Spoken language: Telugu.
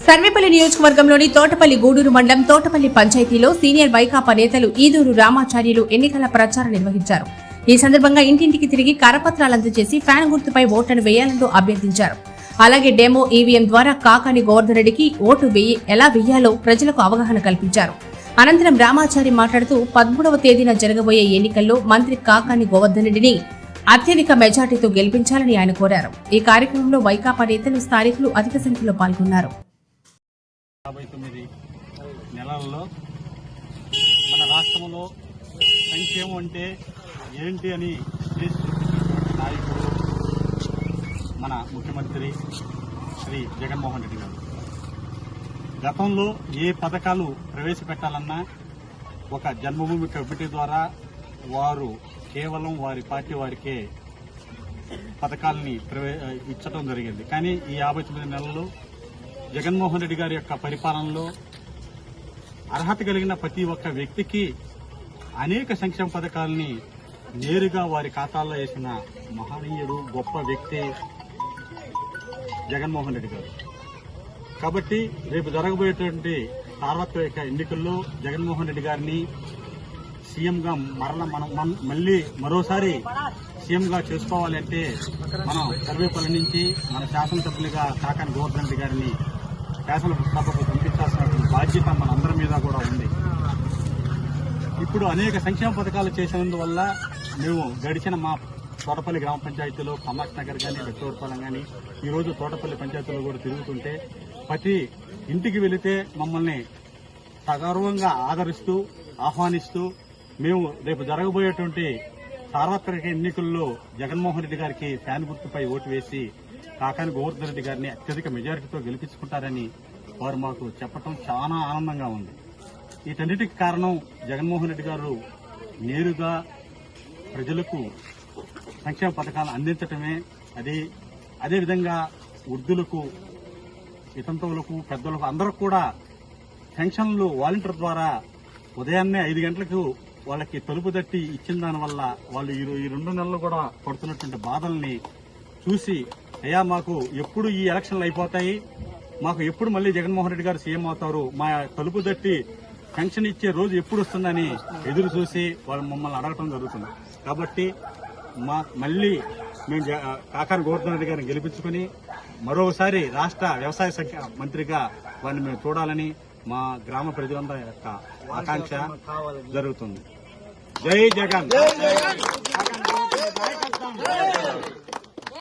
సర్వేపల్లి నియోజకవర్గంలోని తోటపల్లి గూడూరు మండలం తోటపల్లి పంచాయతీలో సీనియర్ వైకాపా నేతలు ఈదూరు రామాచార్యులు ఎన్నికల ప్రచారం నిర్వహించారు. ఈ సందర్భంగా ఇంటింటికి తిరిగి కరపత్రాలు అందజేసి ఫ్యాన్ గుర్తుపై ఓట్లను వేయాలంటూ అభ్యర్థించారు. అలాగే డెమో ఈవీఎం ద్వారా కాకాని గోవర్ధన్ రెడ్డికి ఓటు ఎలా వేయాలో ప్రజలకు అవగాహన కల్పించారు. అనంతరం రామాచారి మాట్లాడుతూ 13వ తేదీన జరగబోయే ఎన్నికల్లో మంత్రి కాకాని గోవర్ధన్ రెడ్డిని అత్యధిక మెజార్టీతో గెలిపించాలని ఆయన కోరారు. ఈ కార్యక్రమంలో వైకాపా నేతలు, స్థానికులు అధిక సంఖ్యలో పాల్గొన్నారు. 59 నెలల్లో మన రాష్ట్రంలో సంక్షేమం అంటే ఏంటి అని నాయకుడు మన ముఖ్యమంత్రి శ్రీ జగన్మోహన్ రెడ్డి గారు గతంలో ఏ పథకాలు ప్రవేశపెట్టాలన్నా ఒక జన్మభూమి కమిటీ ద్వారా వారు కేవలం వారి పార్టీ వారికే పథకాలని ఇచ్చడం జరిగింది. కానీ ఈ 59 నెలల్లో జగన్మోహన్ రెడ్డి గారి యొక్క పరిపాలనలో అర్హత కలిగిన ప్రతి ఒక్క వ్యక్తికి అనేక సంక్షేమ పథకాలని నేరుగా వారి ఖాతాల్లో వేసిన మహనీయుడు, గొప్ప వ్యక్తి జగన్మోహన్ రెడ్డి గారు. కాబట్టి రేపు జరగబోయేటువంటి సార్వత్రిక ఎన్నికల్లో జగన్మోహన్ రెడ్డి గారిని సీఎంగా మళ్ళీ మరోసారి సీఎంగా చేసుకోవాలంటే మనం సర్వేపల్లి నుంచి మన శాసనసభ్యులుగా కాకాని గోవర్ధన్ రెడ్డి గారిని శాసనసభకు పంపించాల్సిన బాధ్యత మనందరి మీద కూడా ఉంది. ఇప్పుడు అనేక సంక్షేమ పథకాలు చేసినందువల్ల మేము గడిచిన మా తోటపల్లి గ్రామ పంచాయతీలో కమలాష్ నగర్ కానీ, వెచ్చవరపాలెం కానీ, ఈరోజు తోటపల్లి పంచాయతీలో కూడా తిరుగుతుంటే ప్రతి ఇంటికి వెళితే మమ్మల్ని సగౌరవంగా ఆదరిస్తూ ఆహ్వానిస్తూ మేము రేపు జరగబోయేటువంటి సార్వత్రిక ఎన్నికల్లో జగన్మోహన్ రెడ్డి గారికి ఫ్యాన్ గుర్తుపై ఓటు వేసి కాకాని గోవర్ధన్ రెడ్డి గారిని అత్యధిక మెజారిటీతో గెలిపించుకుంటారని వారు మాకు చెప్పడం చాలా ఆనందంగా ఉంది. వీటన్నిటికి కారణం జగన్మోహన్ రెడ్డి గారు నేరుగా ప్రజలకు సంక్షేమ పథకాలు అందించటమే. అదేవిధంగా వృద్ధులకు, వితంతువులకు, పెద్దలకు అందరూ కూడా పెన్షన్లు వాలంటీర్ ద్వారా ఉదయాన్నే 5 గంటలకు వాళ్ళకి తలుపు తట్టి ఇచ్చిన దానివల్ల వాళ్ళు ఈ 2 నెలలు కూడా పడుతున్నటువంటి బాధల్ని చూసి, అయ్యా మాకు ఎప్పుడు ఈ ఎలక్షన్లు అయిపోతాయి, మాకు ఎప్పుడు మళ్ళీ జగన్మోహన్ రెడ్డి గారు సీఎం అవుతారు, మా తలుపు తట్టి పెన్షన్ ఇచ్చే రోజు ఎప్పుడు వస్తుందని ఎదురు చూసి వాళ్ళు మమ్మల్ని అడగటం జరుగుతుంది. కాబట్టి మళ్ళీ మేము కాకాని గోవర్ధన్ రెడ్డి గారిని గెలిపించుకుని మరోసారి రాష్ట్ర వ్యవసాయ శాఖ మంత్రిగా వారిని మేము చూడాలని మా గ్రామ ప్రజలందరి యొక్క ఆకాంక్ష జరుగుతుంది. జై జగన్.